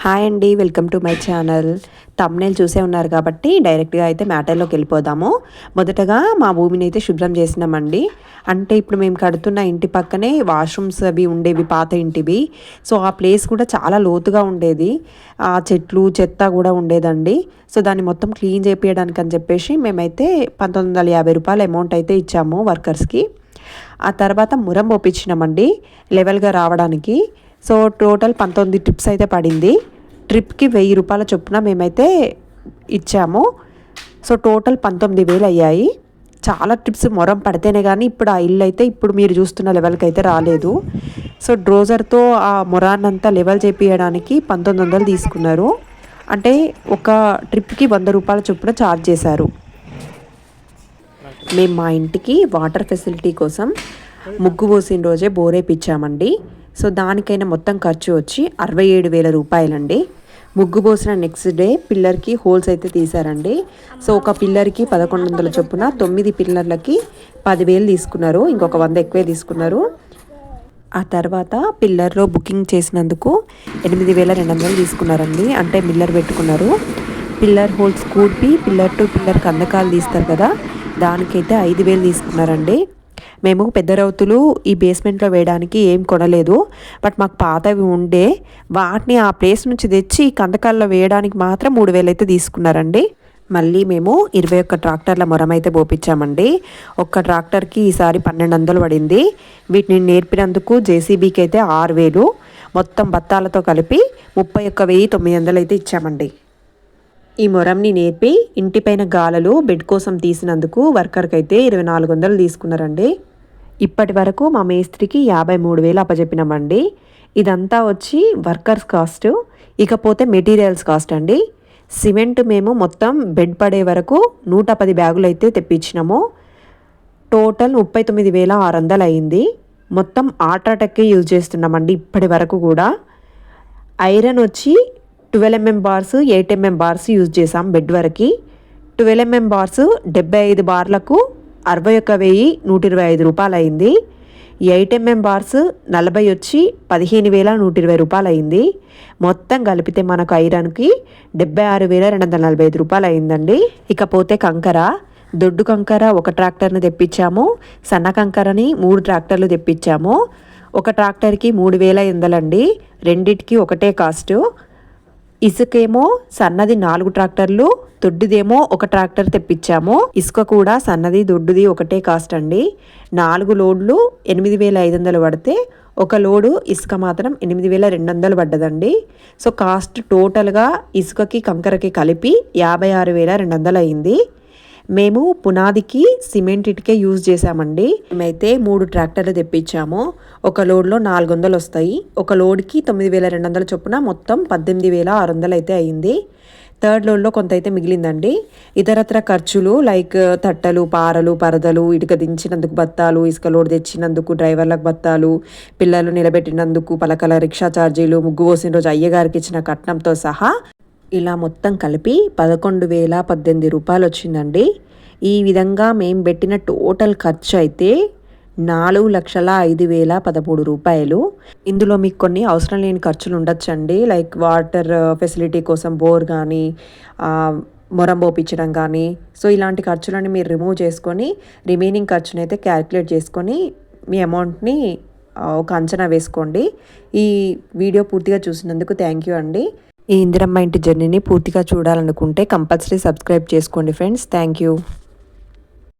Hi అండి, welcome to my channel. Thumbnail చూసే ఉన్నారు కాబట్టి డైరెక్ట్గా అయితే మ్యాటర్లోకి వెళ్ళిపోదాము. మొదటగా మా భూమిని అయితే శుభ్రం చేసినామండి. అంటే ఇప్పుడు మేము కడుతున్న ఇంటి పక్కనే వాష్రూమ్స్ అవి ఉండేవి, పాత ఇంటివి. సో ఆ ప్లేస్ కూడా చాలా లోతుగా ఉండేది, ఆ చెట్లు చెత్త కూడా ఉండేదండి. సో దాన్ని మొత్తం క్లీన్ చేపించడానికి అని చెప్పేసి మేమైతే 1950 రూపాయల అమౌంట్ అయితే ఇచ్చాము వర్కర్స్కి. ఆ తర్వాత మురం పోపించినామండి లెవెల్గా రావడానికి. సో టోటల్ 19 ట్రిప్స్ అయితే పడింది. ట్రిప్కి 1000 రూపాయల చొప్పున మేమైతే ఇచ్చాము. సో టోటల్ 19,000 అయ్యాయి. చాలా ట్రిప్స్ మొరం పడితేనే కానీ ఇప్పుడు ఆ ఇల్లు అయితే ఇప్పుడు మీరు చూస్తున్న లెవెల్కి అయితే రాలేదు. సో డ్రోజర్తో ఆ మొరాన్నంతా లెవెల్ చేపించడానికి 1900 తీసుకున్నారు. అంటే ఒక ట్రిప్కి 100 రూపాయల చొప్పున ఛార్జ్ చేశారు. మేము మా ఇంటికి వాటర్ ఫెసిలిటీ కోసం ముగ్గు పోసిన రోజే బోరేపిచ్చామండి. సో దానికైనా మొత్తం ఖర్చు వచ్చి 67,000 రూపాయలండి. ముగ్గు పోసిన నెక్స్ట్ డే పిల్లర్కి హోల్స్ అయితే తీశారండి. సో ఒక పిల్లర్కి 1100 చొప్పున 9 పిల్లర్లకి 10,000 తీసుకున్నారు. ఇంకొక 100 ఎక్కువే తీసుకున్నారు. ఆ తర్వాత పిల్లర్లో బుకింగ్ చేసినందుకు 8,200 తీసుకున్నారండి. అంటే మిల్లర్ పెట్టుకున్నారు. పిల్లర్ హోల్స్ కూడిపి పిల్లర్ టు పిల్లర్ కందకాలు తీస్తారు కదా, దానికైతే 5,000 తీసుకున్నారండి. మేము పెద్ద రౌతులు ఈ బేస్మెంట్లో వేయడానికి ఏం కొనలేదు, బట్ మాకు పాతవి ఉండే వాటిని ఆ ప్లేస్ నుంచి తెచ్చి కందకాల్లో వేయడానికి మాత్రం 3,000 అయితే తీసుకున్నారండి. మళ్ళీ మేము 21 ట్రాక్టర్ల మొరం అయితే పోపించామండి. ఒక్క ట్రాక్టర్కి ఈసారి 1,200 పడింది. వీటిని నేర్పినందుకు జేసీబీకి అయితే 6,000, మొత్తం బత్తాలతో కలిపి 31,900 అయితే ఇచ్చామండి. ఈ మొరంని నేర్పి ఇంటిపైన గాలలు బెడ్ కోసం తీసినందుకు వర్కర్కి అయితే 2,400 తీసుకున్నారండి. ఇప్పటి వరకు మా మేస్త్రికి 53,000 అప్పచెప్పినామండి. ఇదంతా వచ్చి వర్కర్స్ కాస్ట్. ఇకపోతే మెటీరియల్స్ కాస్ట్ అండి. సిమెంట్ మేము మొత్తం బెడ్ పడే వరకు 110 బ్యాగులు అయితే తెప్పించినాము. టోటల్ 39,600 అయింది. మొత్తం ఆల్ట్రాటెక్కే యూజ్ చేస్తున్నామండి ఇప్పటి వరకు కూడా. ఐరన్ వచ్చి 12 mm bars 8 mm bars use చేసాం బెడ్ వరకు. 12 mm బార్స్ 75 బార్లకు 61,125 రూపాయలు అయింది. 8 mm బార్స్ 40 వచ్చి 15,120 రూపాయలు అయింది. మొత్తం కలిపితే మనకు ఐరన్కి 76,245 రూపాయలు అయిందండి. ఇకపోతే కంకర, దొడ్డు కంకర ఒక ట్రాక్టర్ని తెప్పించాము, సన్న కంకరని 3 ట్రాక్టర్లు తెప్పించాము. ఒక ట్రాక్టర్కి 3,800 అండి. రెండిటికి ఒకటే కాస్టు. ఇసుకేమో సన్నది 4 ట్రాక్టర్లు, దొడ్డుదేమో ఒక ట్రాక్టర్ తెప్పించాము. ఇసుక కూడా సన్నది దొడ్డుది ఒకటే కాస్ట్ అండి. 4 లోడ్లు 8,500 పడితే ఒక లోడు ఇసుక మాత్రం 8,200 పడ్డదండి. సో కాస్ట్ టోటల్గా ఇసుకకి కంకరకి కలిపి 56,200 అయింది. మేము పునాదికి సిమెంట్ ఇటుకే యూజ్ చేసామండి. మేమైతే 3 ట్రాక్టర్లు తెప్పించాము. ఒక లోడ్లో 400 వస్తాయి. ఒక లోడ్కి 9,200 చొప్పున మొత్తం 18,600 అయితే అయింది. థర్డ్ లోడ్లో కొంత అయితే మిగిలిందండి. ఇతరత్ర ఖర్చులు లైక్ తట్టలు, పారలు, పరదలు, ఇటుక దించినందుకు బత్తాలు, ఇసుక లోడ్ తెచ్చినందుకు డ్రైవర్లకు బత్తాలు, పిల్లలు నిలబెట్టినందుకు పలకల, రిక్షా ఛార్జీలు, ముగ్గు పోసిన రోజు అయ్యగారికి ఇచ్చిన కట్నంతో సహా ఇలా మొత్తం కలిపి 11,018 రూపాయలు వచ్చిందండి. ఈ విధంగా మేము పెట్టిన టోటల్ ఖర్చు అయితే 4,05,013 రూపాయలు. ఇందులో మీకు కొన్ని అవసరం లేని ఖర్చులు ఉండొచ్చండి. లైక్ వాటర్ ఫెసిలిటీ కోసం బోర్ కానీ, మొరం పోపించడం కానీ. సో ఇలాంటి ఖర్చులని మీరు రిమూవ్ చేసుకొని రిమైనింగ్ ఖర్చుని అయితే క్యాల్కులేట్ చేసుకొని మీ అమౌంట్ని ఒక అంచనా వేసుకోండి. ఈ వీడియో పూర్తిగా చూసినందుకు థ్యాంక్ యూ అండి. ఈ ఇందిరమ్మ ఇంటి జర్నీని పూర్తిగా చూడాలనుకుంటే కంపల్సరీ సబ్స్క్రైబ్ చేసుకోండి ఫ్రెండ్స్. Thank you.